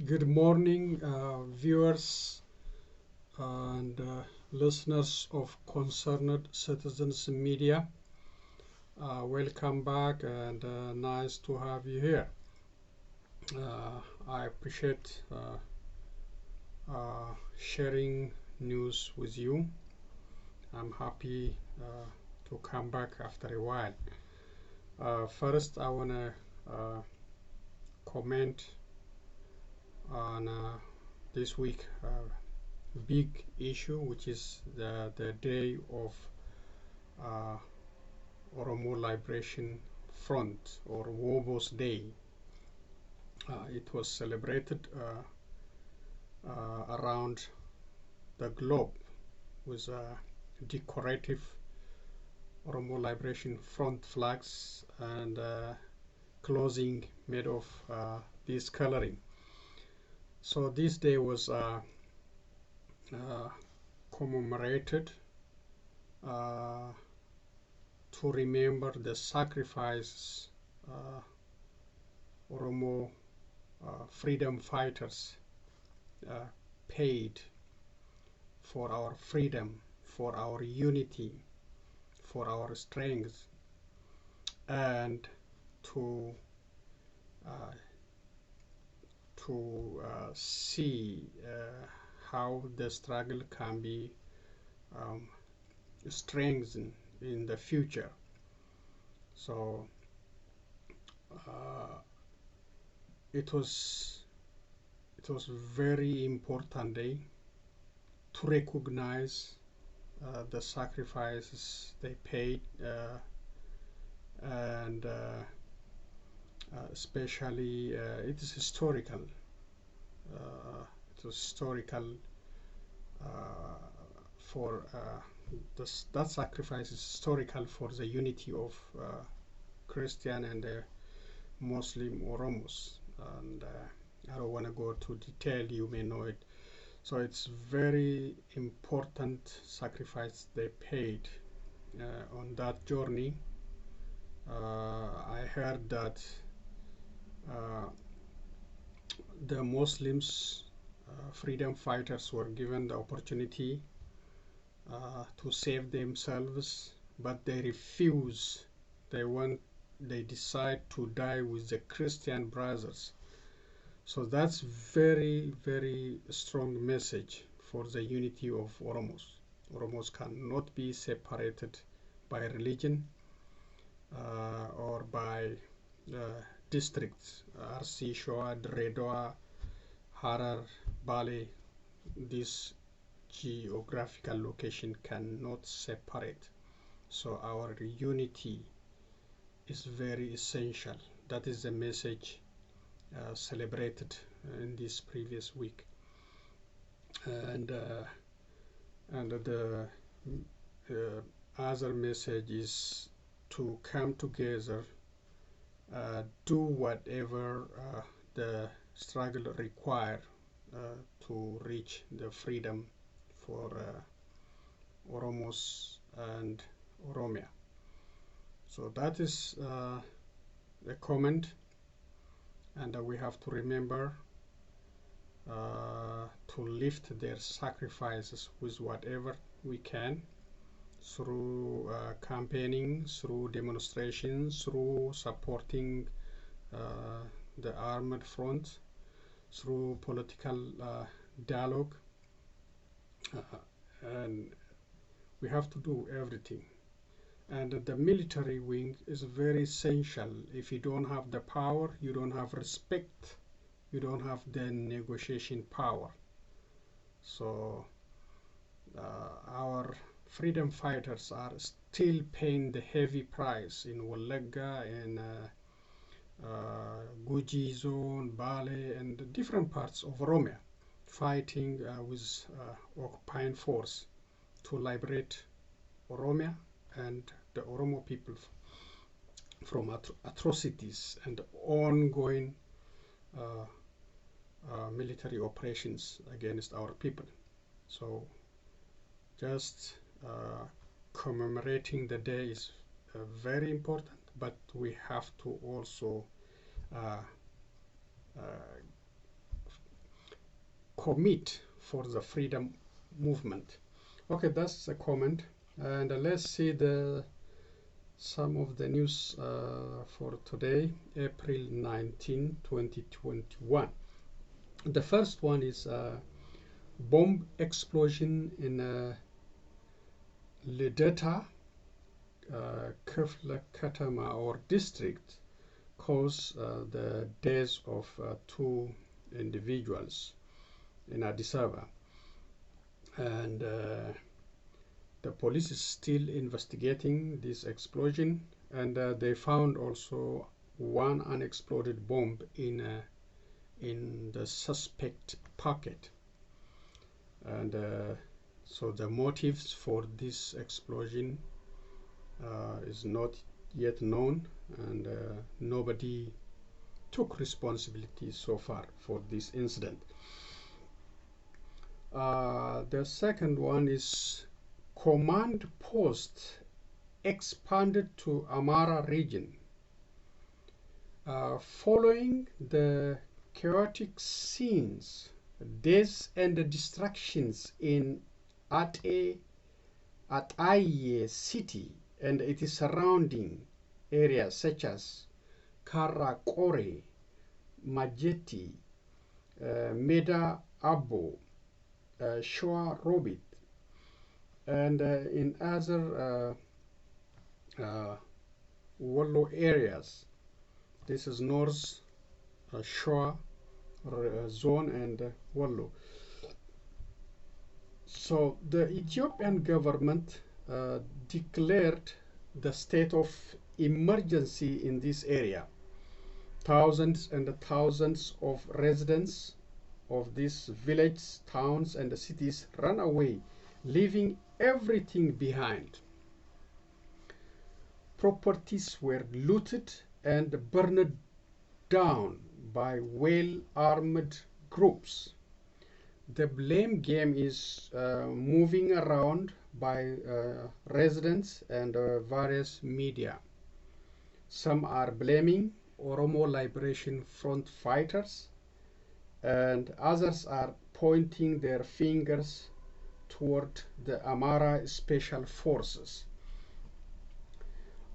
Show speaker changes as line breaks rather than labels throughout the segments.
Good morning, viewers and listeners of Concerned Citizens Media. Welcome back and nice to have you here. I appreciate sharing news with you. I'm happy to come back after a while. First, I want to comment on this week big issue, which is the day of Oromo Liberation Front, or WBO's Day. It was celebrated around the globe with decorative Oromo Liberation Front flags and clothing made of this coloring. So this day was commemorated to remember the sacrifices Oromo freedom fighters paid for our freedom, for our unity, for our strength, and to see how the struggle can be strengthened in the future. So it was very important day to recognize the sacrifices they paid and especially it is historical. It was historical for that sacrifice is historical for the unity of Christian and Muslim Oromos, and I don't want to go to detail, you may know it. So it's very important sacrifice they paid on that journey. I heard that the Muslims freedom fighters were given the opportunity to save themselves, but they refuse. They decide to die with the Christian brothers. So that's very, very strong message for the unity of Oromos. Oromos cannot be separated by religion or by districts. RC, Shoa, Dredoa, Harar, Bali. This geographical location cannot separate. So our unity is very essential. That is the message celebrated in this previous week, and the other message is to come together, do whatever the struggle require to reach the freedom for Oromos and Oromia. So that is a comment, and we have to remember to lift their sacrifices with whatever we can, through campaigning, through demonstrations, through supporting the armed front, through political dialogue, and we have to do everything. And the military wing is very essential. If you don't have the power, you don't have respect, you don't have the negotiation power. So our freedom fighters are still paying the heavy price in Wallaga and Guji zone, Bale, and different parts of Oromia, fighting with occupying force to liberate Oromia and the Oromo people from atrocities and ongoing military operations against our people. So just commemorating the day is very important, but we have to also commit for the freedom movement. Okay, that's the comment. And let's see some of the news for today, April 19, 2021. The first one is bomb explosion in Lideta, Kefla Katama or district caused the deaths of 2 individuals in Addis Ababa. And the police is still investigating this explosion, and they found also 1 unexploded bomb in the suspect pocket. And so the motives for this explosion is not yet known, and nobody took responsibility so far for this incident. The second one is command post expanded to Amhara region. Following the chaotic scenes, deaths and distractions in Ataye city and its surrounding areas such as Karakore, Majeti, Meda Abo, Shoa Robit, and in other Wallo areas. This is North Shoa zone and Wallo. So the Ethiopian government declared the state of emergency in this area. Thousands and thousands of residents of these villages, towns, and cities ran away, leaving everything behind. Properties were looted and burned down by well-armed groups. The blame game is moving around by residents and various media. Some are blaming Oromo Liberation Front fighters, and others are pointing their fingers toward the Amhara Special Forces.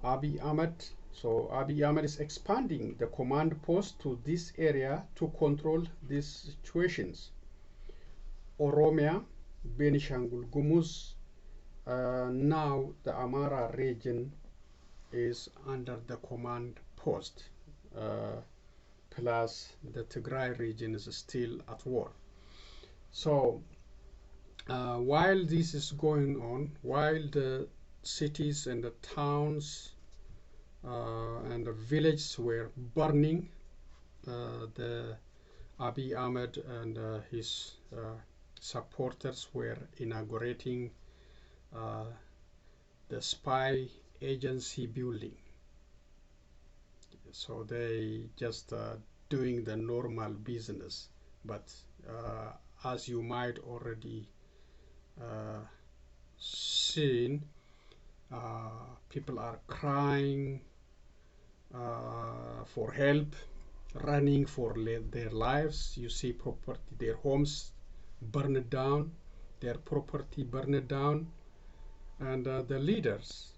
Abiy Ahmed is expanding the command post to this area to control these situations. Oromia, Benishangul Gumuz, now the Amhara region is under the command post, plus the Tigray region is still at war. So while this is going on, while the cities and the towns and the villages were burning, the Abiy Ahmed and his supporters were inaugurating the spy agency building. So they just doing the normal business, but as you might already seen, people are crying for help, running for their lives. You see property, their homes burned down, their property burned down, and the leaders,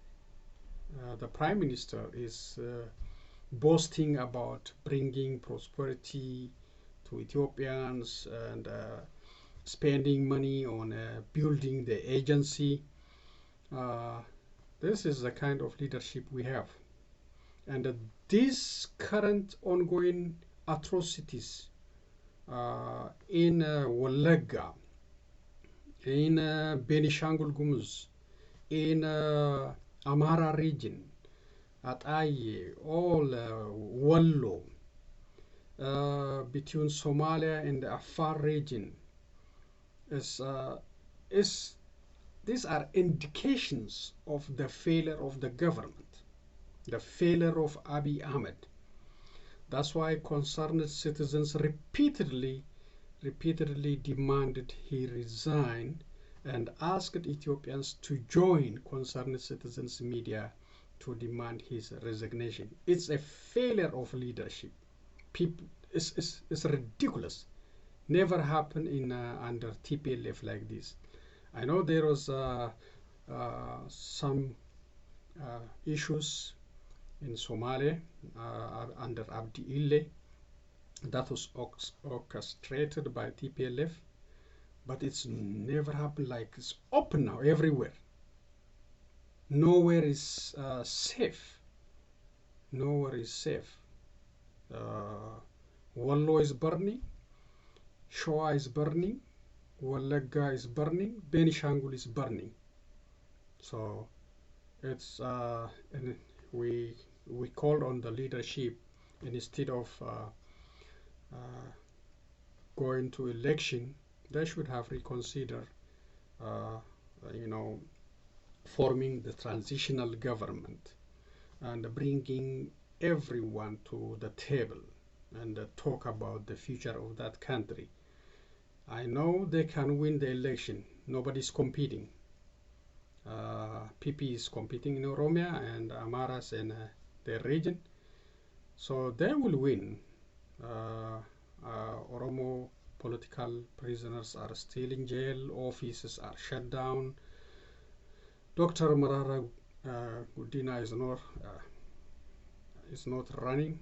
the prime minister is boasting about bringing prosperity to Ethiopians and spending money on building the agency. This is the kind of leadership we have. And these current ongoing atrocities in Walaga, in Benishangul Gumuz, in Amhara region, Ataye, all Wallo, between Somalia and the Afar region, these are indications of the failure of the government, the failure of Abiy Ahmed. That's why concerned citizens repeatedly demanded he resign and asked Ethiopians to join concerned citizens media to demand his resignation. It's a failure of leadership. People, it's ridiculous. Never happened in under TPLF like this. I know there was some issues in Somalia under Abdi that was orchestrated by TPLF, but it's never happened like it's open now everywhere. Nowhere is safe. Nowhere is safe. Wallo is burning, Shoa is burning, Walaga is burning, Benishangul is burning. So it's and we called on the leadership, and instead of going to election, they should have reconsidered, forming the transitional government and bringing everyone to the table and talk about the future of that country. I know they can win the election. Nobody's competing. PP is competing in Oromia and Amharas in their region, so they will win. Oromo political prisoners are still in jail. Offices are shut down. Dr. Marara Gudina is not running.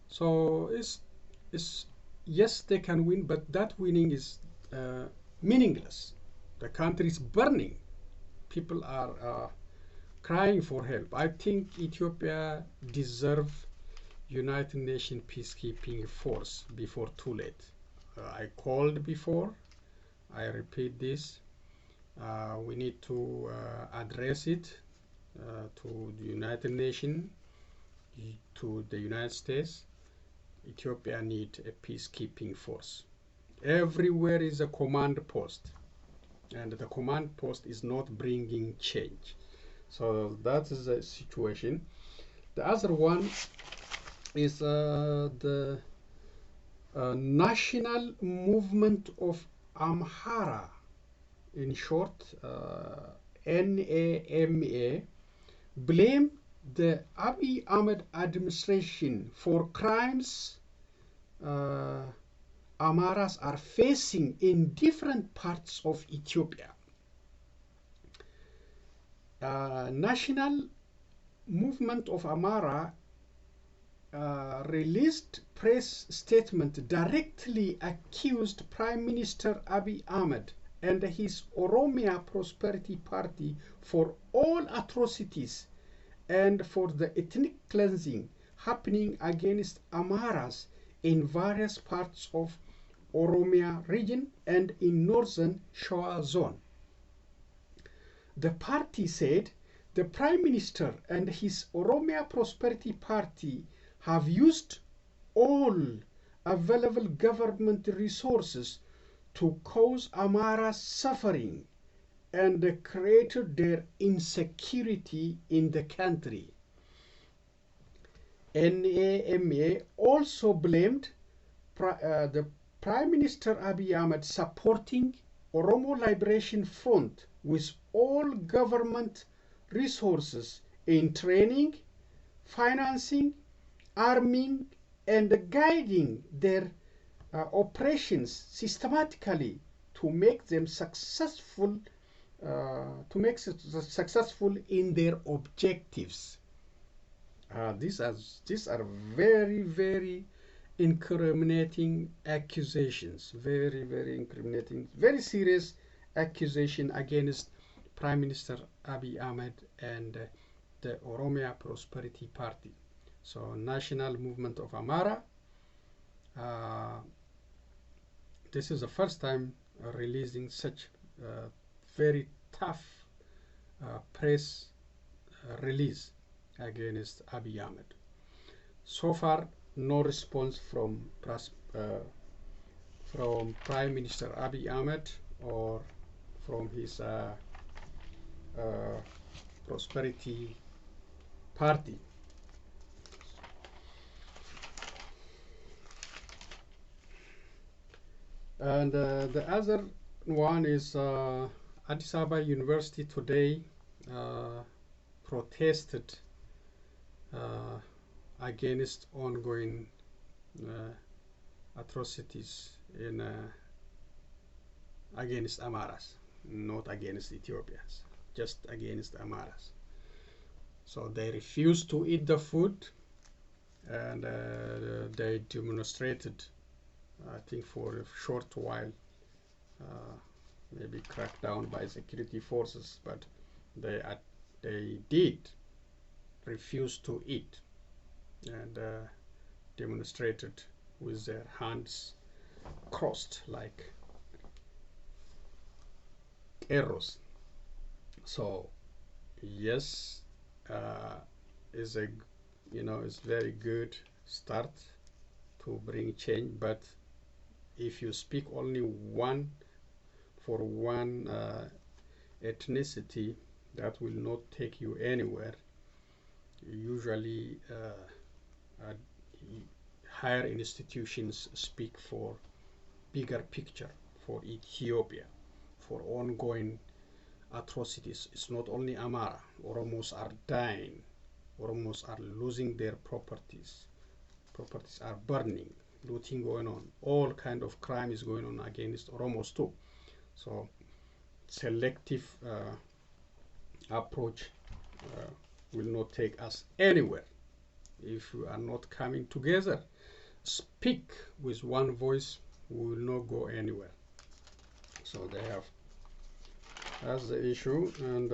So yes, they can win, but that winning is meaningless. The country is burning. People are crying for help. I think Ethiopia deserves United Nations peacekeeping force before too late. I called before. I repeat this. We need to address it to the United Nations, to the United States. Ethiopia needs a peacekeeping force. Everywhere is a command post, and the command post is not bringing change. So that is the situation. The other one is the National Movement of Amhara, in short, NAMA, blame the Abiy Ahmed administration for crimes Amharas are facing in different parts of Ethiopia. National Movement of Amhara released press statement directly accused Prime Minister Abiy Ahmed and his Oromia Prosperity Party for all atrocities and for the ethnic cleansing happening against Amharas in various parts of Oromia region and in northern Shoa zone. The party said the Prime Minister and his Oromia Prosperity Party have used all available government resources to cause Amhara suffering and created their insecurity in the country. NAMA also blamed the Prime Minister Abiy Ahmed supporting Oromo Liberation Front with all government resources in training, financing, arming, and guiding their operations systematically to make them successful in their objectives. These are very, very incriminating accusations, very incriminating, very serious accusation against Prime Minister Abiy Ahmed and the Oromia Prosperity Party. So National Movement of Amhara, this is the first time releasing such very tough press release against Abiy Ahmed. So far, no response from Prime Minister Abiy Ahmed or from his Prosperity Party. And the other one is Addis Ababa University today protested against ongoing atrocities in against Amharas, not against Ethiopians, just against Amharas. So they refused to eat the food, and they demonstrated, I think, for a short while, maybe cracked down by security forces, but they did refuse to eat, and demonstrated with their hands crossed like arrows. So yes, is a is very good start to bring change, but if you speak only one for one ethnicity, that will not take you anywhere. Usually higher institutions speak for bigger picture, for Ethiopia, for ongoing atrocities. It's not only Amhara. Oromos are dying. Oromos are losing their properties. Properties are burning, looting going on. All kind of crime is going on against Oromos too. So selective approach will not take us anywhere if we are not coming together. Speak with one voice, we will not go anywhere. So that's the issue. And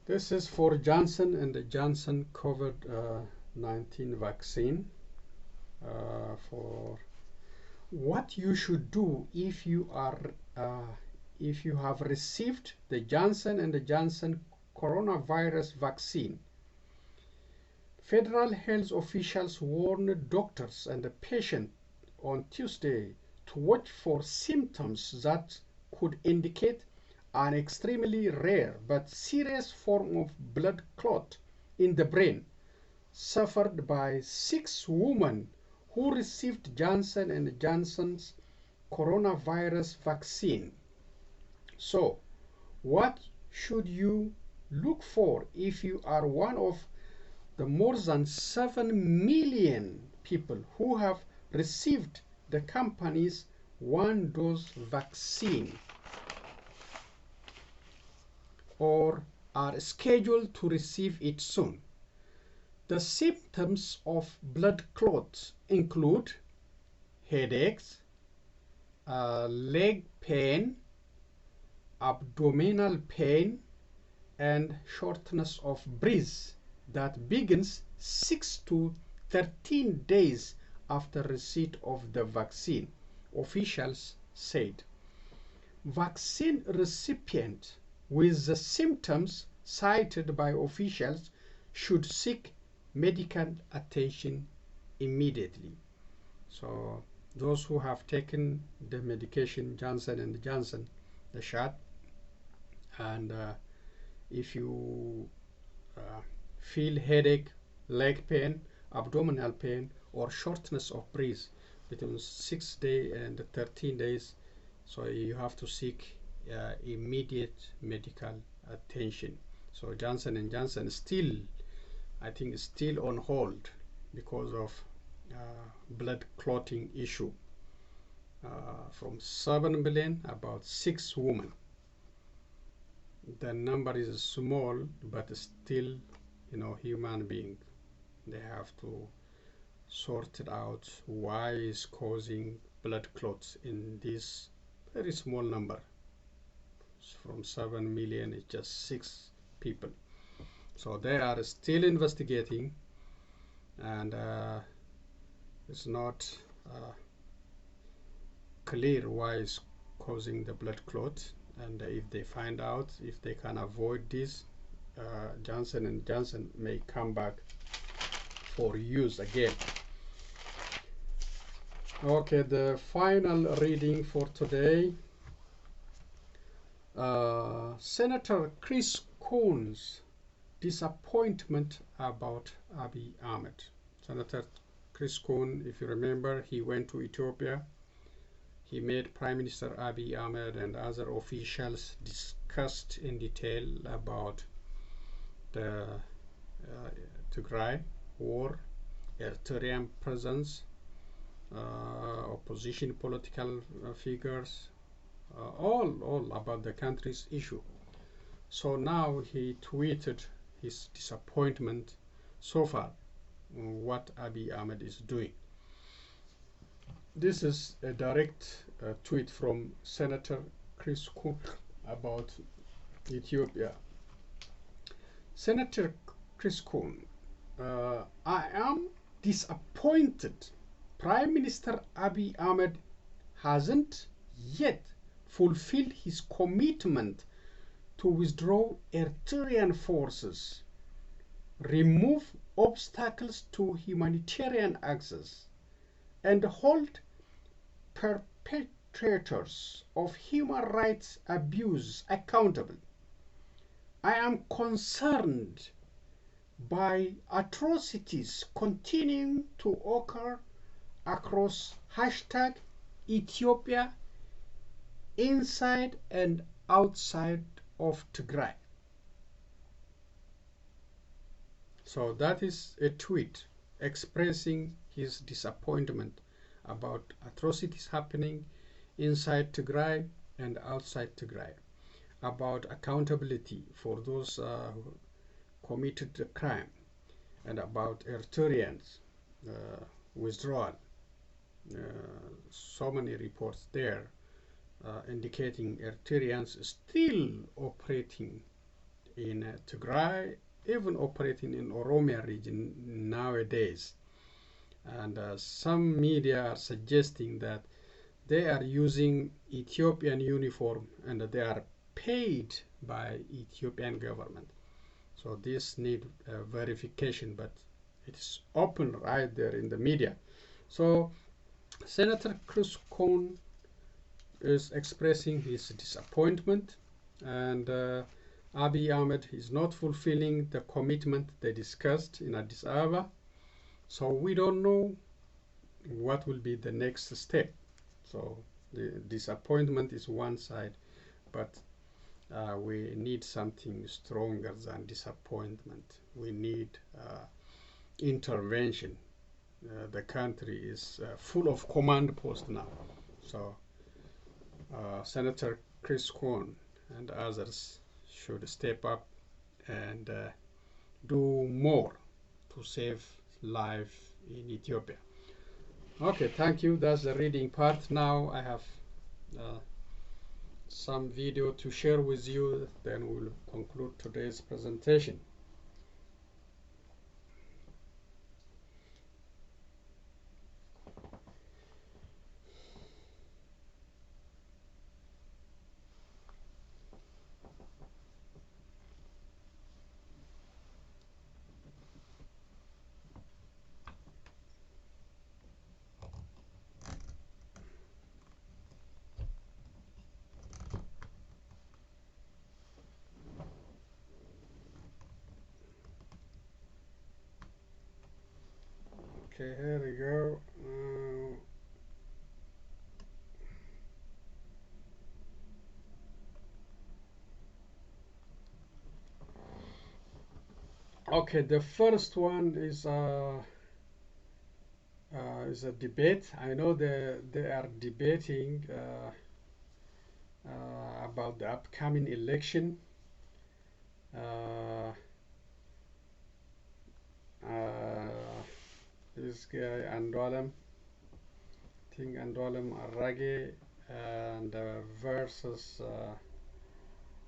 this is for Johnson and the Johnson COVID-19 vaccine. For what you should do if you have received the Johnson and the Johnson coronavirus vaccine. Federal health officials warned doctors and the patient on Tuesday to watch for symptoms that could indicate an extremely rare but serious form of blood clot in the brain suffered by 6 women who received Johnson and Johnson's coronavirus vaccine. So, what should you look for if you are one of the more than 7 million people who have received the company's 1-dose vaccine or are scheduled to receive it soon? The symptoms of blood clots include headaches, leg pain, abdominal pain, and shortness of breath that begins 6 to 13 days after receipt of the vaccine, officials said. Vaccine recipients with the symptoms cited by officials should seek medical attention immediately. So those who have taken the medication Johnson and Johnson, the shot, and if you feel headache, leg pain, abdominal pain, or shortness of breath between 6 days and 13 days, so you have to seek immediate medical attention. So Johnson and Johnson still, I think, is still on hold because of blood clotting issue. From 7 million, about 6 women. The number is small, but still, human being. They have to sort it out why is causing blood clots in this very small number. From 7 million, it's just 6 people. So they are still investigating, and it's not clear why it's causing the blood clot. And if they find out, if they can avoid this, Johnson and Johnson may come back for use again. Okay, the final reading for today. Senator Chris Coon's disappointment about Abiy Ahmed. Senator Chris Coon, if you remember, he went to Ethiopia. He met Prime Minister Abiy Ahmed and other officials, discussed in detail about the Tigray war, Eritrean presence, opposition political figures, all about the country's issue. So now he tweeted his disappointment so far on what Abiy Ahmed is doing. This is a direct tweet from Senator Chris Coon about Ethiopia. Senator Chris Coon, I am disappointed Prime Minister Abiy Ahmed hasn't yet fulfilled his commitment to withdraw Eritrean forces, remove obstacles to humanitarian access, and hold perpetrators of human rights abuse accountable. I am concerned by atrocities continuing to occur across #Ethiopia inside and outside of Tigray. So that is a tweet expressing his disappointment about atrocities happening inside Tigray and outside Tigray, about accountability for those who committed the crime, and about Eritreans' withdrawal. So many reports there indicating Eritreans still operating in Tigray, even operating in Oromo region nowadays. And some media are suggesting that they are using Ethiopian uniform and they are paid by Ethiopian government. So this need verification, but it is open right there in the media. So Senator Chris Coon is expressing his disappointment, and Abiy Ahmed is not fulfilling the commitment they discussed in Addis Ababa. So we don't know what will be the next step. So the disappointment is one side, but we need something stronger than disappointment. We need intervention. The country is full of command posts now. So Senator Chris Coon and others should step up and do more to save life in Ethiopia. Okay, thank you. That's the reading part. Now I have some video to share with you, then we'll conclude today's presentation. Okay, here we go. Okay, the first one is a debate. I know they are debating about the upcoming election. This guy Andolam, I think Andolam Arage, and versus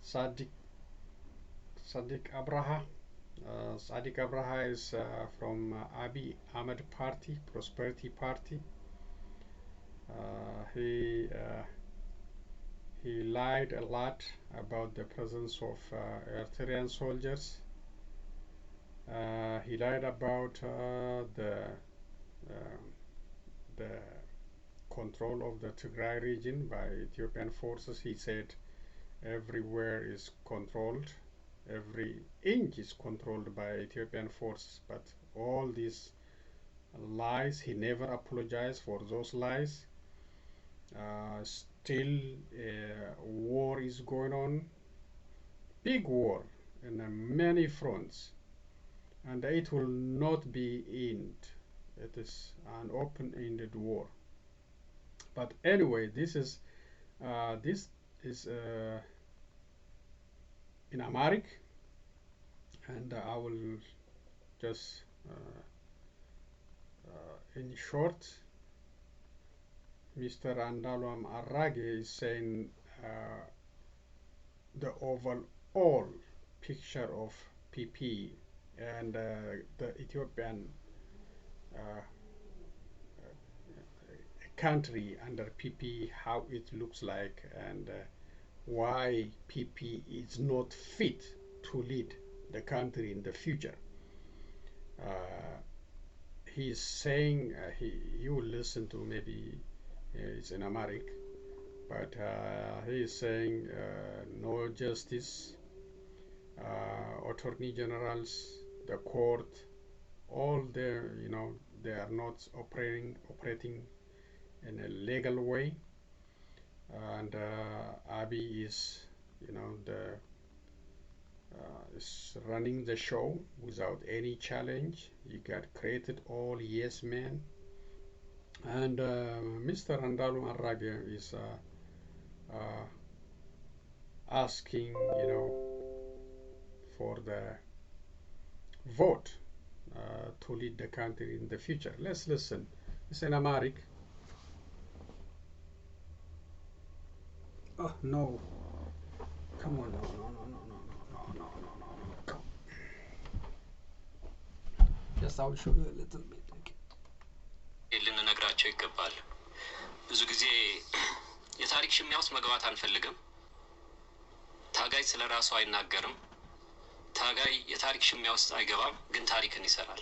Sadiq Abraha. Sadiq Abraha is from Abiy Ahmed Party, Prosperity Party. He lied a lot about the presence of Eritrean soldiers. He lied about the control of the Tigray region by Ethiopian forces. He said everywhere is controlled, every inch is controlled by Ethiopian forces, but all these lies, he never apologized for those lies. Still war is going on, big war in many fronts, and it will not be end. It is an open-ended war. But anyway, this is in Amharic, and I will just in short, Mr. Andaluam Arrage is saying the overall picture of PP and the Ethiopian country under PP, how it looks like, and why PP is not fit to lead the country in the future. He's saying, you will listen to, maybe it's in Amharic, but he is saying no justice, attorney generals, the court, all their, they are not operating in a legal way, and Abiy is, is running the show without any challenge. He got created all yes men, and Mr. Andalu Arrage is asking, for the vote to lead the country in the future. Let's listen. It's in Amharic. Oh no! Come on! No! Come. Yes, I will show you a little bit.
ልንነግራቸው ይገባል። ብዙ ጊዜ የታሪክ ሽሚያ ውስጥ መግባት አንፈልግም። ታጋይ ስለ ራሱ አይናገርም። ታጋይ የታሪክ ሽሚያ ውስጥ አይገባም፣ ግን ታሪክን ይሰራል።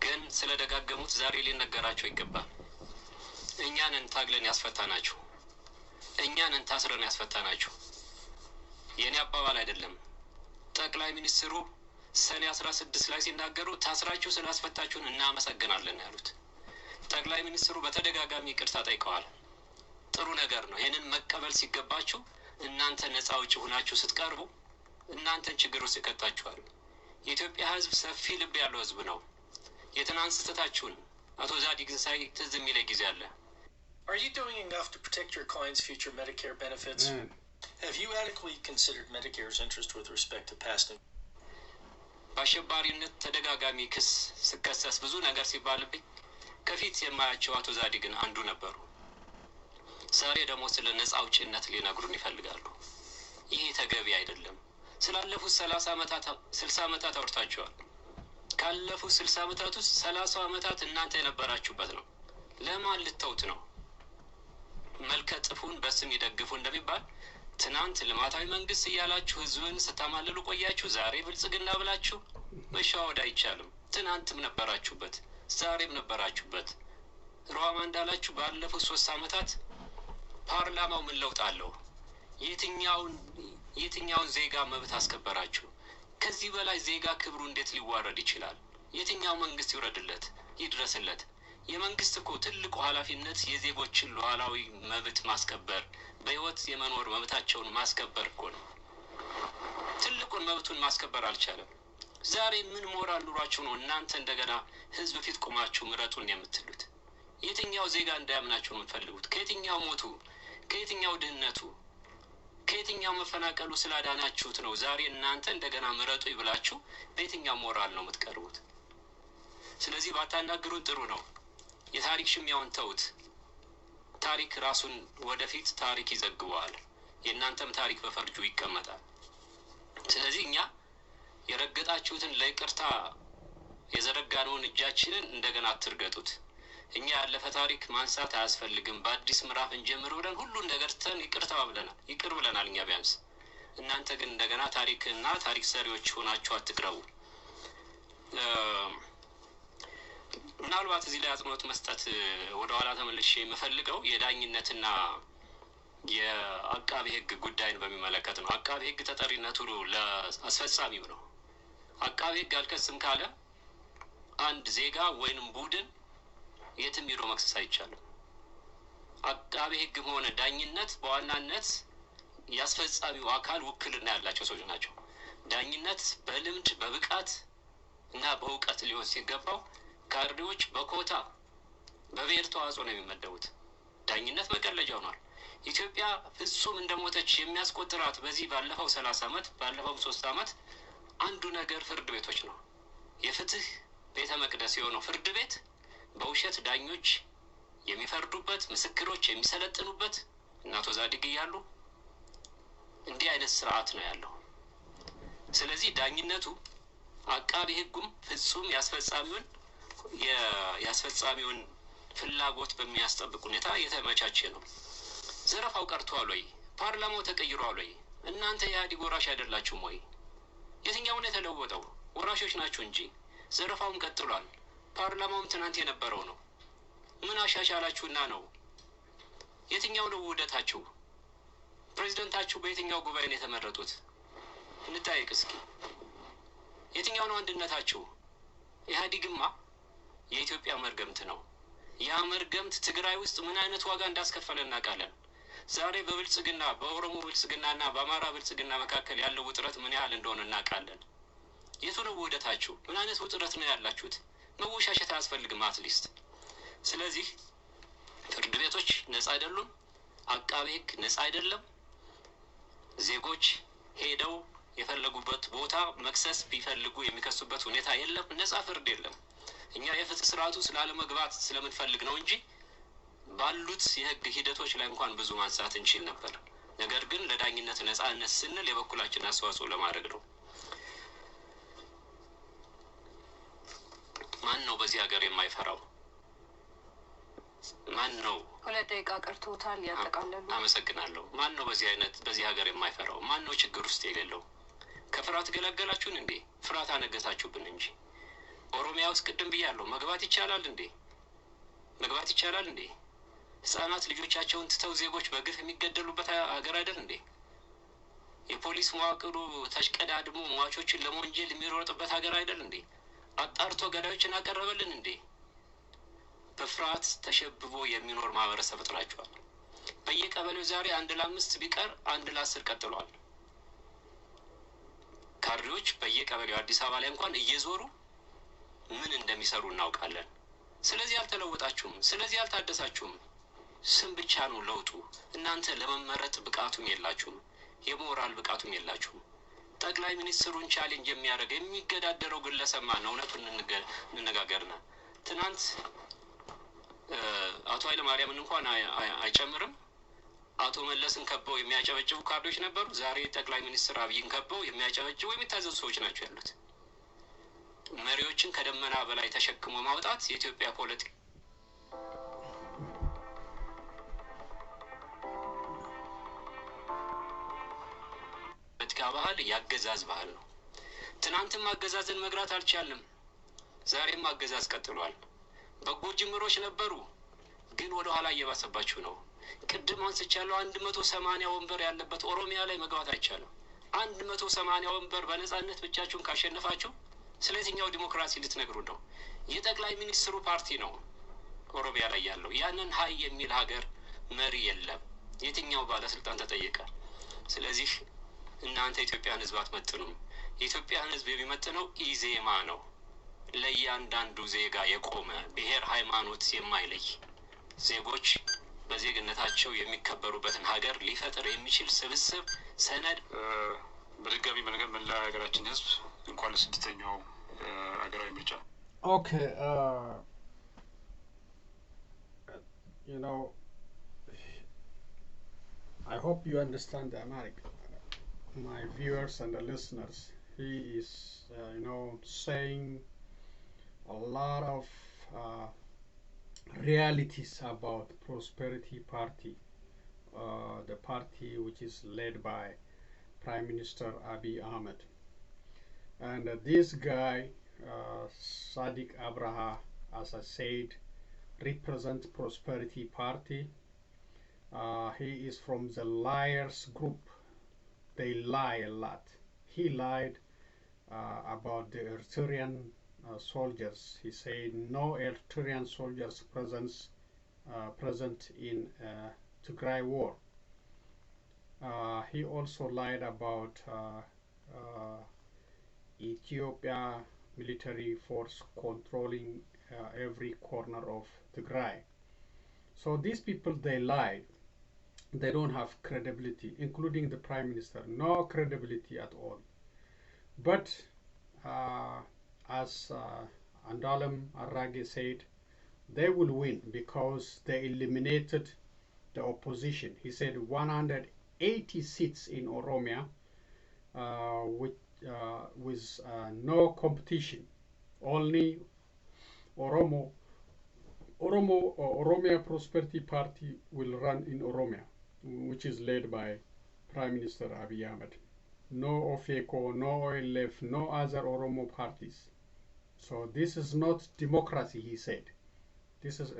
ግን ስለ ደጋገሙት ዛሬ ሊነገራቸው ይገባል። እኛንን ታግለን ያስፈታናችሁ፣ እኛንን ታስረን ያስፈታናችሁ። የኔ አባባል አይደለም። ጠቅላይ ሚኒስትሩ ሰኔ 16 ላይ ሲናገሩ ታስራችሁ ስላስፈታችሁን እናመሰግናለን ያሉት። ጠቅላይ ሚኒስትሩ በተደጋጋሚ ይቅርታ ጠይቀዋል። ጥሩ ነገር ነው። ይሄንን መቀበል ሲገባችሁ እናንተ ነፃ አውጪ ሆናችሁ ስትቀርቡ እናንተን ችግር ውስጥ ይከታችኋል። የኢትዮጵያ ሕዝብ ሰፊ ልብ ያለው ሕዝብ ነው። የትናንት ስህተታችሁን አቶ ዛዲግን ሳይ ትዝ የሚለኝ ጊዜ አለ።
Are you doing enough to protect your clients' future Medicare benefits? Have you adequately considered Medicare's interest with respect to past?
በአሸባሪነት ተደጋጋሚ ክስ ስከሰስ ብዙ ነገር ሲባልብኝ ከፊት የማያቸው አቶ ዛዲግን አንዱ ነበሩ። ዛሬ ደግሞ ስለ ነፃ አውጪነት ሊነግሩን ይፈልጋሉ። ይሄ ተገቢ አይደለም። ስላለፉት 60 ዓመታት አውርታችኋል። ካለፉት 60 ዓመታት ውስጥ 30 ዓመታት እናንተ የነበራችሁበት ነው። ለማን ልተውት ነው? መልከ ጥፉን በስም ይደግፉ እንደሚባል ትናንት ልማታዊ መንግስት እያላችሁ ህዝብን ስታማልሉ ቆያችሁ። ዛሬ ብልጽግና ብላችሁ መሻወድ አይቻልም። ትናንትም ነበራችሁበት፣ ዛሬም ነበራችሁበት። ሩዋማ እንዳላችሁ ባለፉት 3 ዓመታት ፓርላማው ምን ለውጥ አለው? የትኛውን ዜጋ መብት አስከበራችሁ? ከዚህ በላይ ዜጋ ክብሩ እንዴት ሊዋረድ ይችላል? የትኛው መንግስት ይውረድለት ይድረስለት? የመንግስት እኮ ትልቁ ኃላፊነት የዜጎችን ሉዓላዊ መብት ማስከበር፣ በህይወት የመኖር መብታቸውን ማስከበር እኮ ነው። ትልቁን መብቱን ማስከበር አልቻለም። ዛሬ ምን ሞራል ኑሯችሁ ነው እናንተ እንደገና ህዝብ ፊት ቆማችሁ ምረጡን የምትሉት? የትኛው ዜጋ እንዳያምናችሁ ነው የምትፈልጉት? ከየትኛው ሞቱ፣ ከየትኛው ድህነቱ፣ ከየትኛው መፈናቀሉ ስላዳናችሁት ነው ዛሬ እናንተ እንደገና ምረጡ ይብላችሁ በየትኛው ሞራል ነው የምትቀርቡት? ስለዚህ ባታናግሩን ጥሩ ነው። የታሪክ ሽሚያውን ተውት። ታሪክ ራሱን ወደፊት ታሪክ ይዘግበዋል። የእናንተም ታሪክ በፈርጁ ይቀመጣል። ስለዚህ እኛ የረገጣችሁትን ለይቅርታ የዘረጋነውን እጃችንን እንደገና አትርገጡት። እኛ ያለፈ ታሪክ ማንሳት አያስፈልግም። በአዲስ ምዕራፍ እንጀምር ብለን ሁሉን ነገር ተን ይቅር ብለናል እኛ ቢያንስ። እናንተ ግን እንደገና ታሪክና ታሪክ ሰሪዎች ሆናችሁ አትቅረቡ። ምናልባት እዚህ ላይ አጽንኦት መስጠት ወደ ኋላ ተመልሼ የምፈልገው የዳኝነትና የአቃቤ ሕግ ጉዳይን በሚመለከት ነው። አቃቤ ሕግ ተጠሪነቱ ለአስፈጻሚው ነው። አቃቤ ሕግ አልከስም ካለ አንድ ዜጋ ወይንም ቡድን የትም ሄዶ መክሰስ አይቻልም። አቃቤ ሕግም ሆነ ዳኝነት በዋናነት ያስፈጻሚው አካል ውክልና ያላቸው ሰዎች ናቸው። ዳኝነት በልምድ በብቃት እና በእውቀት ሊሆን ሲገባው ካድሬዎች በኮታ በብሔር ተዋጽኦ ነው የሚመደቡት። ዳኝነት መቀለጃ ሆኗል። ኢትዮጵያ ፍጹም እንደሞተች የሚያስቆጥራት በዚህ ባለፈው 30 ዓመት ባለፈው 3 ዓመት አንዱ ነገር ፍርድ ቤቶች ነው። የፍትህ ቤተ መቅደስ የሆነው ፍርድ ቤት በውሸት ዳኞች የሚፈርዱበት፣ ምስክሮች የሚሰለጥኑበት እና አቶ ዛዲግ እያሉ እንዲህ አይነት ስርዓት ነው ያለው። ስለዚህ ዳኝነቱ አቃቢ ህጉም ፍጹም ያስፈጻሚውን ፍላጎት በሚያስጠብቅ ሁኔታ የተመቻቸ ነው። ዘረፋው ቀርቷል ወይ? ፓርላማው ተቀይሯል ወይ? እናንተ የኢህአዴግ ወራሽ አይደላችሁም ወይ? የትኛው ነው የተለወጠው? ወራሾች ናችሁ እንጂ። ዘረፋውም ቀጥሏል። ፓርላማውም ትናንት የነበረው ነው። ምን አሻሻላችሁና ነው? የትኛው ነው ውህደታችሁ? ፕሬዝዳንታችሁ በየትኛው ጉባኤ ነው የተመረጡት? እንጠያየቅ እስኪ። የትኛው ነው አንድነታችሁ? ኢህአዴግማ የኢትዮጵያ መርገምት ነው። ያ መርገምት ትግራይ ውስጥ ምን አይነት ዋጋ እንዳስከፈለ እናውቃለን። ዛሬ በብልጽግና በኦሮሞ ብልጽግናና በአማራ ብልጽግና መካከል ያለው ውጥረት ምን ያህል እንደሆነ እናውቃለን። የቱ ነው ውህደታችሁ? ምን አይነት ውጥረት ነው ያላችሁት? መወሻሸት አያስፈልግም አትሊስት። ስለዚህ ፍርድ ቤቶች ነጻ አይደሉም። አቃቤ ህግ ነጻ አይደለም። ዜጎች ሄደው የፈለጉበት ቦታ መክሰስ ቢፈልጉ የሚከሱበት ሁኔታ የለም። ነጻ ፍርድ የለም። እኛ የፍትህ ስርዓቱ ስላለመግባት ስለምንፈልግ ነው እንጂ ባሉት የህግ ሂደቶች ላይ እንኳን ብዙ ማንሳት እንችል ነበር። ነገር ግን ለዳኝነት ነጻነት ስንል የበኩላችን አስተዋጽኦ ለማድረግ ነው። ማን ነው በዚህ ሀገር የማይፈራው? ማን ነው?
2 ደቂቃ ቀርቶታል። ያጠቃለሉ።
አመሰግናለሁ። ማን ነው በዚህ ሀገር የማይፈራው? ማን ነው ችግር ውስጥ የሌለው? ከፍርሃት ገላገላችሁን እንዴ? ፍርሃት አነገታችሁብን እንጂ። ኦሮሚያ ውስጥ ቅድም ብያለሁ፣ መግባት ይቻላል እንዴ? መግባት ይቻላል እንዴ? ህጻናት ልጆቻቸውን ትተው ዜጎች በግፍ የሚገደሉበት ሀገር አይደል እንዴ? የፖሊስ መዋቅሩ ተሽቀዳድሞ ሟቾችን ለመወንጀል የሚሮጥበት ሀገር አይደል እንዴ? አጣርቶ ገዳዮችን አቀረበልን እንዴ? በፍርሃት ተሸብቦ የሚኖር ማህበረሰብ ጥላችኋል። በየቀበሌው ዛሬ 1 ለ5 ቢቀር 1 ለ10 ቀጥሏል። ካድሬዎች በየቀበሌው አዲስ አበባ ላይ እንኳን እየዞሩ ምን እንደሚሰሩ እናውቃለን። ስለዚህ አልተለወጣችሁም። ስለዚህ አልታደሳችሁም። ስም ብቻ ነው ለውጡ። እናንተ ለመመረጥ ብቃቱም የላችሁም። የሞራል ብቃቱም የላችሁም። ጠቅላይ ሚኒስትሩን ቻሌንጅ የሚያደርግ የሚገዳደረው ግለሰብ ማን ነው? እውነቱን እንነጋገርና ትናንት አቶ ኃይለ ማርያምን እንኳን አይጨምርም። አቶ መለስን ከበው የሚያጨበጭቡ ካድሬዎች ነበሩ። ዛሬ ጠቅላይ ሚኒስትር አብይን ከበው የሚያጨበጭቡ የሚታዘዙ ሰዎች ናቸው ያሉት። መሪዎችን ከደመና በላይ ተሸክሞ ማውጣት የኢትዮጵያ ፖለቲካ ባህል ያገዛዝ ባህል ነው። ትናንትም አገዛዝን መግራት አልቻልንም። ዛሬም አገዛዝ ቀጥሏል። በጎ ጅምሮች ነበሩ፣ ግን ወደ ኋላ እየባሰባችሁ ነው። ቅድም አንስቻለሁ። 180 ወንበር ያለበት ኦሮሚያ ላይ መግባት አይቻልም። 180 ወንበር በነጻነት ብቻችሁን ካሸነፋችሁ ስለዚህኛው ዲሞክራሲ ልትነግሩ ነው? የጠቅላይ ሚኒስትሩ ፓርቲ ነው ኦሮሚያ ላይ ያለው። ያንን ሀይ የሚል ሀገር መሪ የለም። የትኛው ባለስልጣን ተጠየቀ? ስለዚህ እናንተ ኢትዮጵያን ህዝብ አትመጥኑም። የኢትዮጵያን ህዝብ የሚመጥነው ኢዜማ ነው። ለእያንዳንዱ ዜጋ የቆመ ብሔር፣ ሃይማኖት የማይለይ ዜጎች በዜግነታቸው የሚከበሩበትን ሀገር ሊፈጥር የሚችል ስብስብ ሰነድ።
በድጋሚ መላ ሀገራችን ህዝብ እንኳን ለስድስተኛው ሀገራዊ ምርጫ።
Okay, you know, I hope you understand the American, my viewers and the listeners. He is, you know, saying a lot of realities about Prosperity Party, the party which is led by Prime Minister Abiy Ahmed. And this guy, Sadiq Abraha, as I said, represents Prosperity Party. He is from the liars group. They lie a lot. He lied about the Eritrean soldiers. He said no Eritrean soldiers present in Tigray war. He also lied about Ethiopia military force controlling every corner of Tigray. So these people, they lie. They don't have credibility, including the prime minister. No credibility at all. But as Andalam Arage said, they will win because they eliminated the opposition. He said 180 seats in Oromia with no competition. Only Oromo or Oromia Prosperity Party will run in Oromia, which is led by Prime Minister Abiy Ahmed. No OFECO, no OLF, no other Oromo parties. So this is not democracy, he said. This is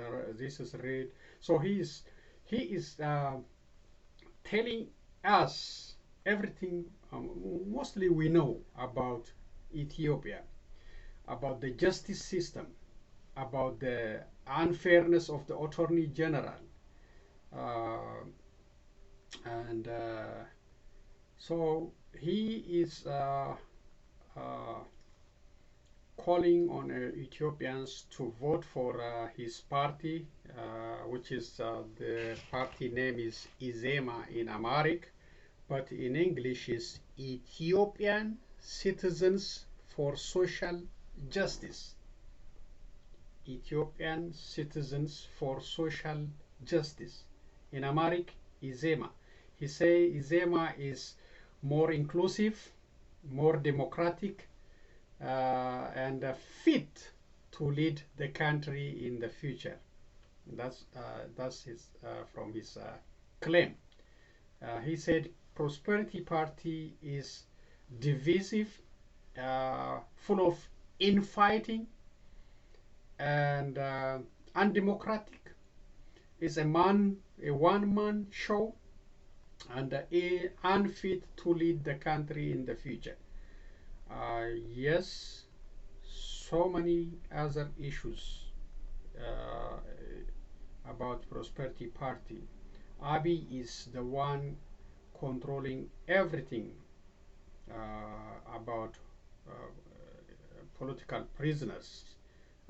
real. So he is telling us everything. Mostly we know about Ethiopia, about the justice system, about the unfairness of the Attorney General, and so he is calling on Ethiopians to vote for his party, which is the party name is Izema in Amharic, but in English is Ethiopian Citizens for Social Justice. Ethiopian Citizens for Social Justice. In Amharic, Izema. He say Izema is more inclusive, more democratic, and fit to lead the country in the future. That's his from his claim. He said Prosperity Party is divisive, full of infighting, and undemocratic. Is a one-man show, and unfit to lead the country in the future. Yes, so many other issues about Prosperity Party. Abiy is the one controlling everything about political prisoners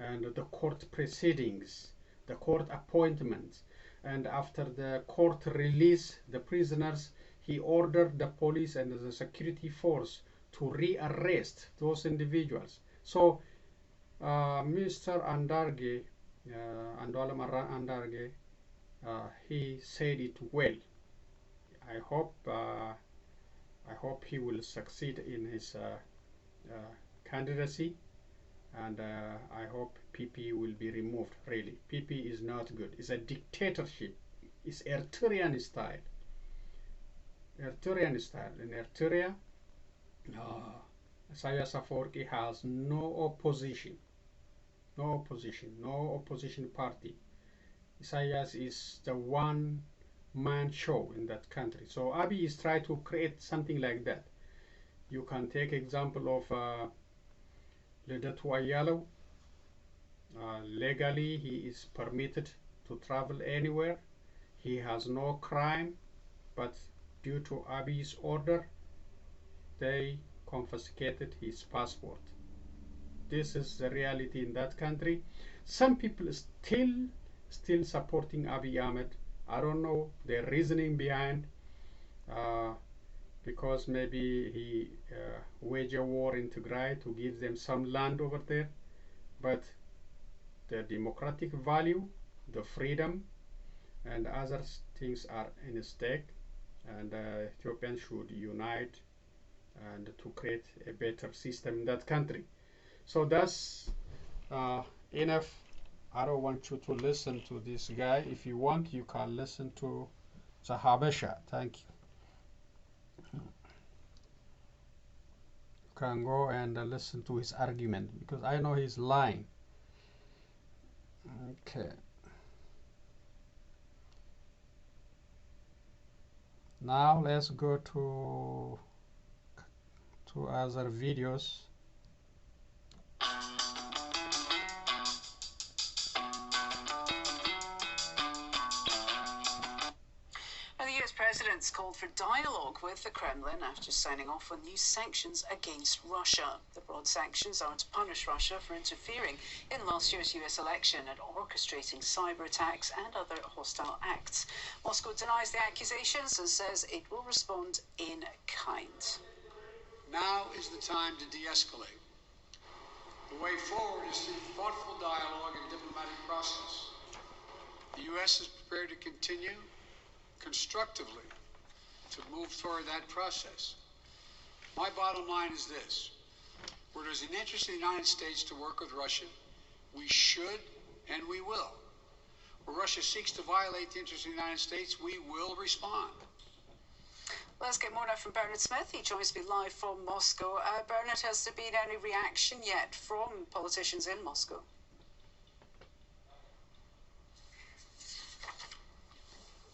and the court proceedings, the court appointments, and after the court release the prisoners, he ordered the police and the security force to rearrest those individuals. So Mr. Andarge, Andolam Andarge, he said it well. I hope he will succeed in his candidacy, and I hope PP will be removed. Really, PP is not good. It's a dictatorship. It's Eritrean style. Eritrean style. In Eritrea, Isaias Afwerki has no opposition. No opposition. No opposition party. Isaias is the one-man show in that country. So Abiy is trying to create something like that. You can take example of Ledatu Ayalo. Legally, he is permitted to travel anywhere. He has no crime, but due to Abiy's order, they confiscated his passport. This is the reality in that country. Some people still supporting Abiy Ahmed. I don't know the reasoning behind, because maybe he waged a war in Tigray to give them some land over there, but the democratic value, the freedom, and other things are in stake, and Ethiopians should unite and to create a better system in that country. So that's enough. I don't want you to listen to this guy. If you want, you can listen to the Habesha. Thank you. You can go and listen to his argument, because I know he's lying. Okay. Now let's go to other videos.
The U.S. President States called for dialogue with the Kremlin after signing off on new sanctions against Russia. The broad sanctions are to punish Russia for interfering in last year's US election and orchestrating cyber attacks and other hostile acts. Moscow denies the accusations and says it will respond in kind.
Now is the time to de-escalate. The way forward is through thoughtful dialogue and diplomatic process. The U.S. is prepared to continue constructively to move toward that process. My bottom line is this: where there's an interest in the United States to work with Russia, we should and we will. Where Russia seeks to violate the interests of the United States, we will respond.
Let's get more now from Bernard Smith. He joins me live from Moscow. Bernard, has there been any reaction yet from politicians in Moscow?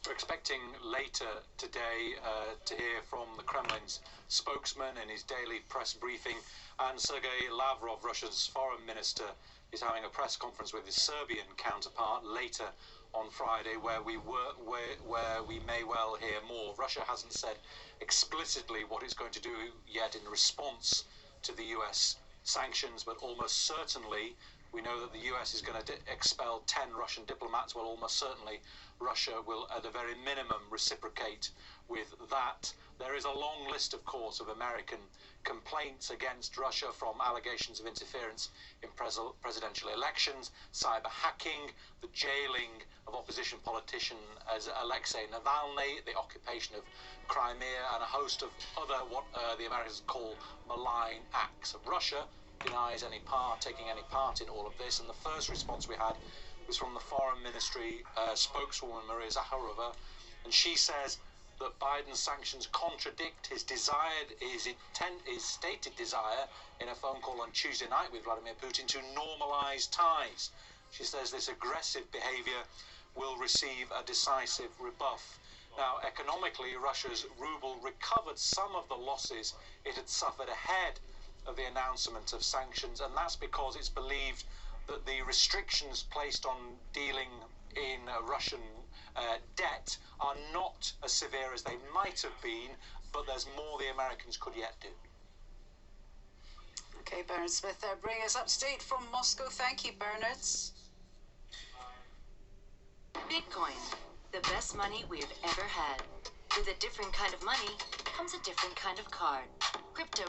We're expecting later today to hear from the Kremlin's spokesman in his daily press briefing, and Sergei Lavrov, Russia's foreign minister, is having a press conference with his Serbian counterpart later on Friday, where we may well hear more. Russia hasn't said explicitly what it's going to do yet in response to the US sanctions, but almost certainly we know that the US is going to expel 10 Russian diplomats. Well, almost certainly Russia will, at the very minimum, reciprocate with that. There is a long list, of course, of American complaints against Russia, from allegations of interference in presidential elections, cyber hacking, the jailing of opposition politician as Alexei Navalny, the occupation of Crimea, and a host of other what the Americans call malign acts. Russia denies taking any part in all of this, and the first response we had was from the Foreign Ministry spokeswoman Maria Zakharova, and she says that Biden's sanctions contradict his stated desire in a phone call on Tuesday night with Vladimir Putin to normalize ties. She says this aggressive behavior will receive a decisive rebuff. Now, economically, Russia's ruble recovered some of the losses it had suffered ahead of the announcement of sanctions, and that's because it's believed that the restrictions placed on dealing in Russian debt are not as severe as they might have been, but there's more the Americans could yet do.
Okay, Bernard Smith there, bring us up to date from Moscow. Thank you, Bernard.
Bitcoin, the best money we've ever had. With a different kind of money comes a different kind of card. Crypto.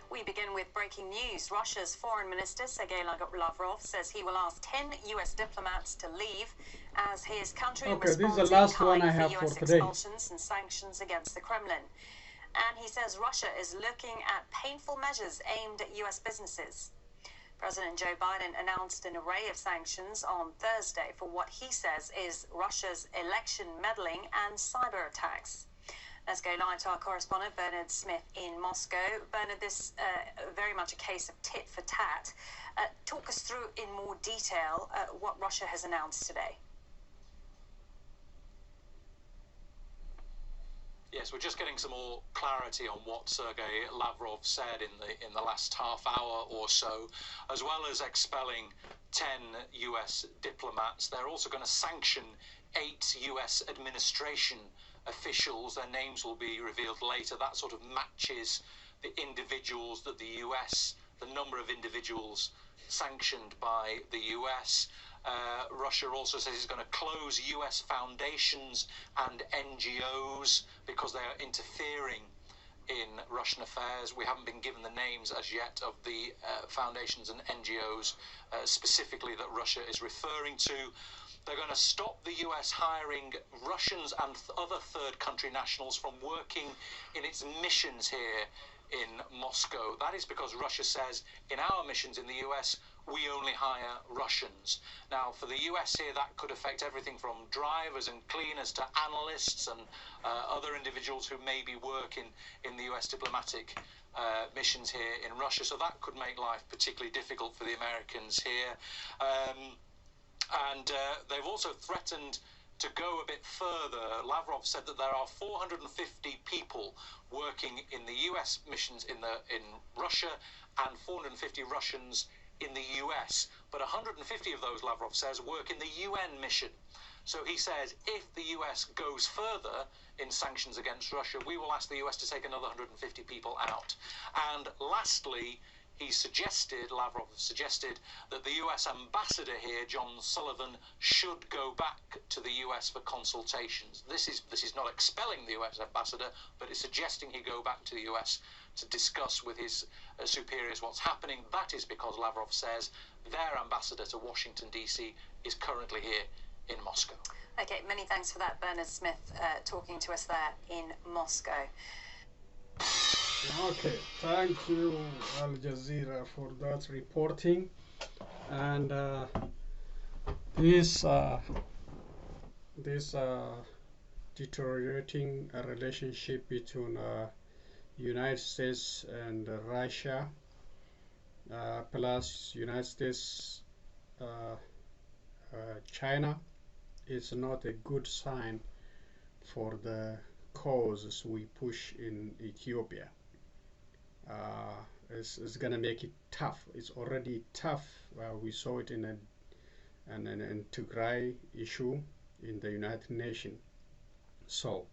We begin with breaking news. Russia's foreign minister, Sergei Lavrov, says he will ask 10 US diplomats to leave as his country responds
this is the last one I
for
have
US
for today.
expulsions and sanctions against the Kremlin. And he says Russia is looking at painful measures aimed at US businesses. President Joe Biden announced an array of sanctions on Thursday for what he says is Russia's election meddling and cyber attacks. Let's go live to our correspondent, Bernard Smith in Moscow. Bernard, this very much a case of tit for tat. Talk us through in more detail what Russia has announced today.
Yes, we're just getting some more clarity on what Sergei Lavrov said in the last half hour or so, as well as expelling 10 US diplomats. They're also going to sanction 8 US administration officials. Their names will be revealed later. That sort of matches the individuals that the US, the number of individuals sanctioned by the US. Russia also says it's going to close US foundations and NGOs because they are interfering in Russian affairs. We haven't been given the names as yet of the foundations and NGOs specifically that Russia is referring to. They're going to stop the US hiring Russians and other third country nationals from working in its missions here in Moscow. That is because Russia says in our missions in the US, we only hire Russians. Now, for the US here, that could affect everything from drivers and cleaners to analysts and other individuals who maybe work in the US diplomatic missions here in Russia. So that could make life particularly difficult for the Americans here. And they've also threatened to go a bit further. Lavrov said that there are 450 people working in the US missions in Russia and 450 Russians in the US. But 150 of those, Lavrov says, work in the UN mission. So he said, if the US goes further in sanctions against Russia, we will ask the US to take another 150 people out. And lastly, he suggested, Lavrov suggested, that the US ambassador here, John Sullivan, should go back to the US for consultations. This is not expelling the US ambassador, but it's suggesting he go back to the US to discuss with his superiors what's happening. That is because Lavrov says their ambassador to Washington, D.C. is currently here in Moscow.
Okay, many thanks for that, Bernard Smith, talking to us there in Moscow.
Okay, thank you, Al Jazeera, for that reporting. And this deteriorating relationship between United States and Russia, plus United States, China, is not a good sign for the causes we push in Ethiopia. It's gonna make it tough. It's already tough. We saw it in Tigray issue in the United Nations. So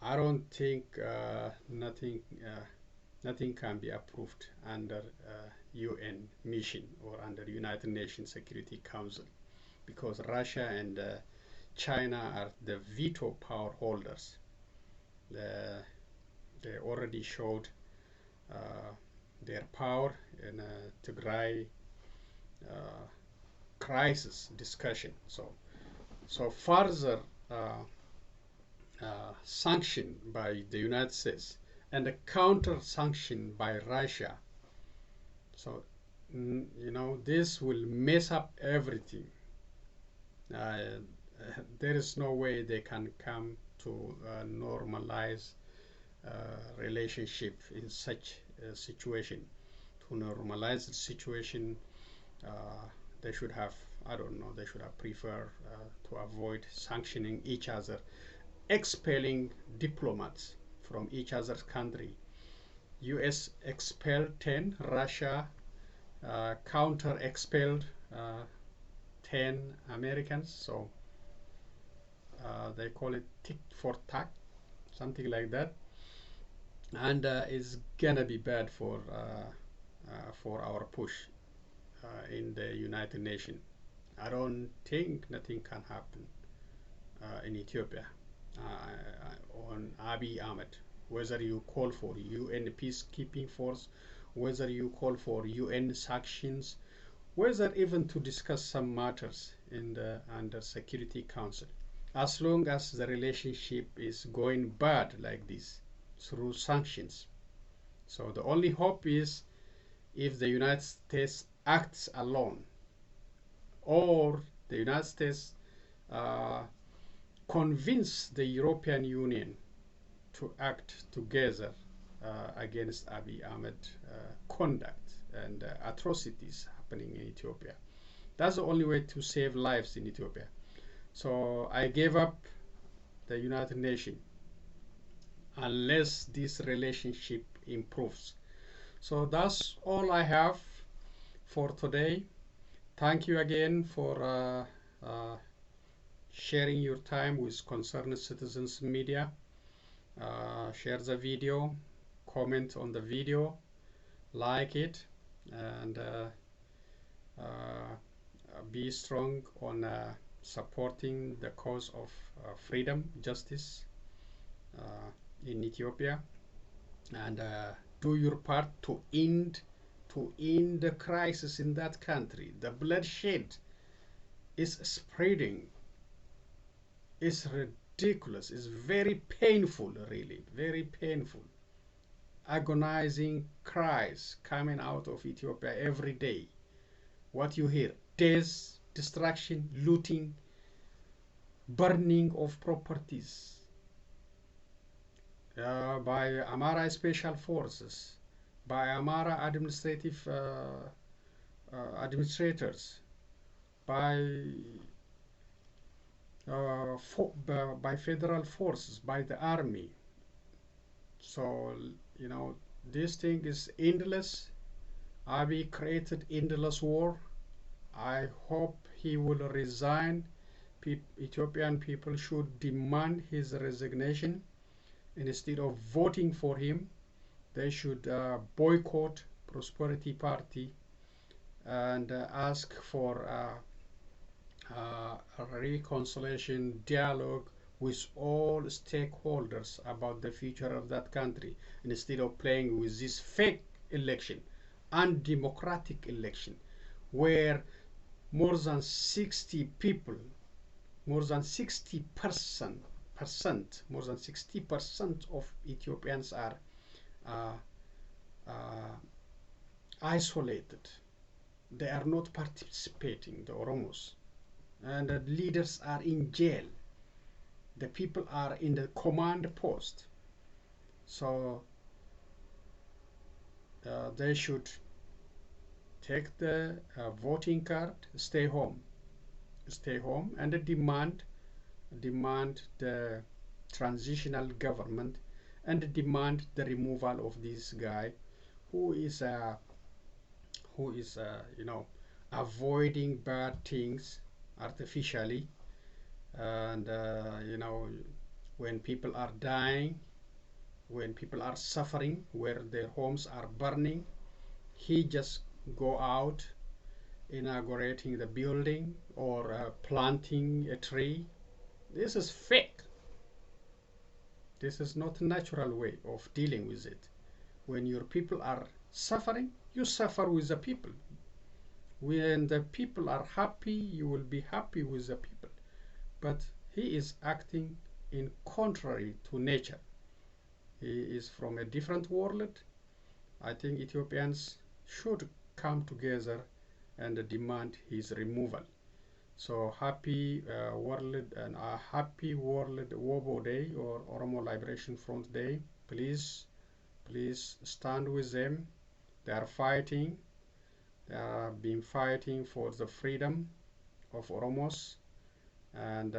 I don't think nothing can be approved under UN mission or under United Nations Security Council, because Russia and China are the veto power holders. They already showed their power in Tigray crisis discussion. So further sanction by the United States and a counter sanction by Russia. So you know, this will mess up everything. There is no way they can come to normalize relationship in such a situation. To normalize the situation, they should have, I don't know, they should have preferred to avoid sanctioning each other, expelling diplomats from each other's country. US expelled 10, Russia counter expelled 10 Americans. So they call it tick for tack, something like that. And it's gonna be bad for our push in the United Nations. I don't think nothing can happen in Ethiopia on Abiy Ahmed. Whether you call for UN peacekeeping force, whether you call for UN sanctions, whether even to discuss some matters in the under Security Council, as long as the relationship is going bad like this through sanctions. So the only hope is if the United States acts alone, or the United States convince the European Union to act together against Abiy Ahmed conduct and atrocities happening in Ethiopia. That's the only way to save lives in Ethiopia. So I gave up the United Nations unless this relationship improves. So that's all I have for today. Thank you again for sharing your time with Concerned Citizens Media. Share the video, comment on the video, like it, and be strong on supporting the cause of freedom, justice in Ethiopia, and do your part to end the crisis in that country. The bloodshed is spreading. It's ridiculous. It's very painful, really, very painful. Agonizing cries coming out of Ethiopia every day. What you hear: death, destruction, looting, burning of properties by Amhara special forces, by Amhara administrative administrators, by federal forces, by the army. So, you know, this thing is endless. Abiy created endless war. I hope he will resign, Ethiopian people should demand his resignation. Instead of voting for him, they should boycott Prosperity Party and ask for a reconciliation dialogue with all stakeholders about the future of that country, instead of playing with this fake election, undemocratic election, where more than 60 people, more than 60%, more than 60% of Ethiopians are isolated. They are not participating, the Oromos, and the leaders are in jail. The people are in the command post. So they should take the voting card, stay home, and demand the transitional government, and demand the removal of this guy who is you know, avoiding bad things artificially. And you know, when people are dying, when people are suffering, where their homes are burning, he just go out inaugurating the building or planting a tree. This is fake. This is not a natural way of dealing with it. When your people are suffering, you suffer with the people. When the people are happy, you will be happy with the people. But he is acting in contrary to nature. He is from a different world. I think Ethiopians should come together and demand his removal. So happy world, and a happy World Wobo Day, or Oromo Liberation Front Day. Please stand with them. They are fighting. They have been fighting for the freedom of Oromos, and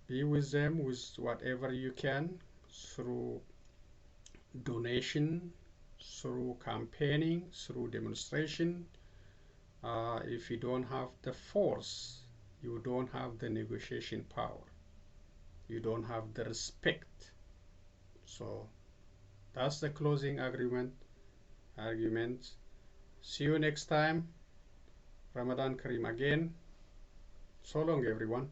be with them with whatever you can, through donation, through campaigning, through demonstration. If you don't have the force, you don't have the negotiation power, you don't have the respect. So that's the closing argument. See you next time. Ramadan Kareem again. So long, everyone.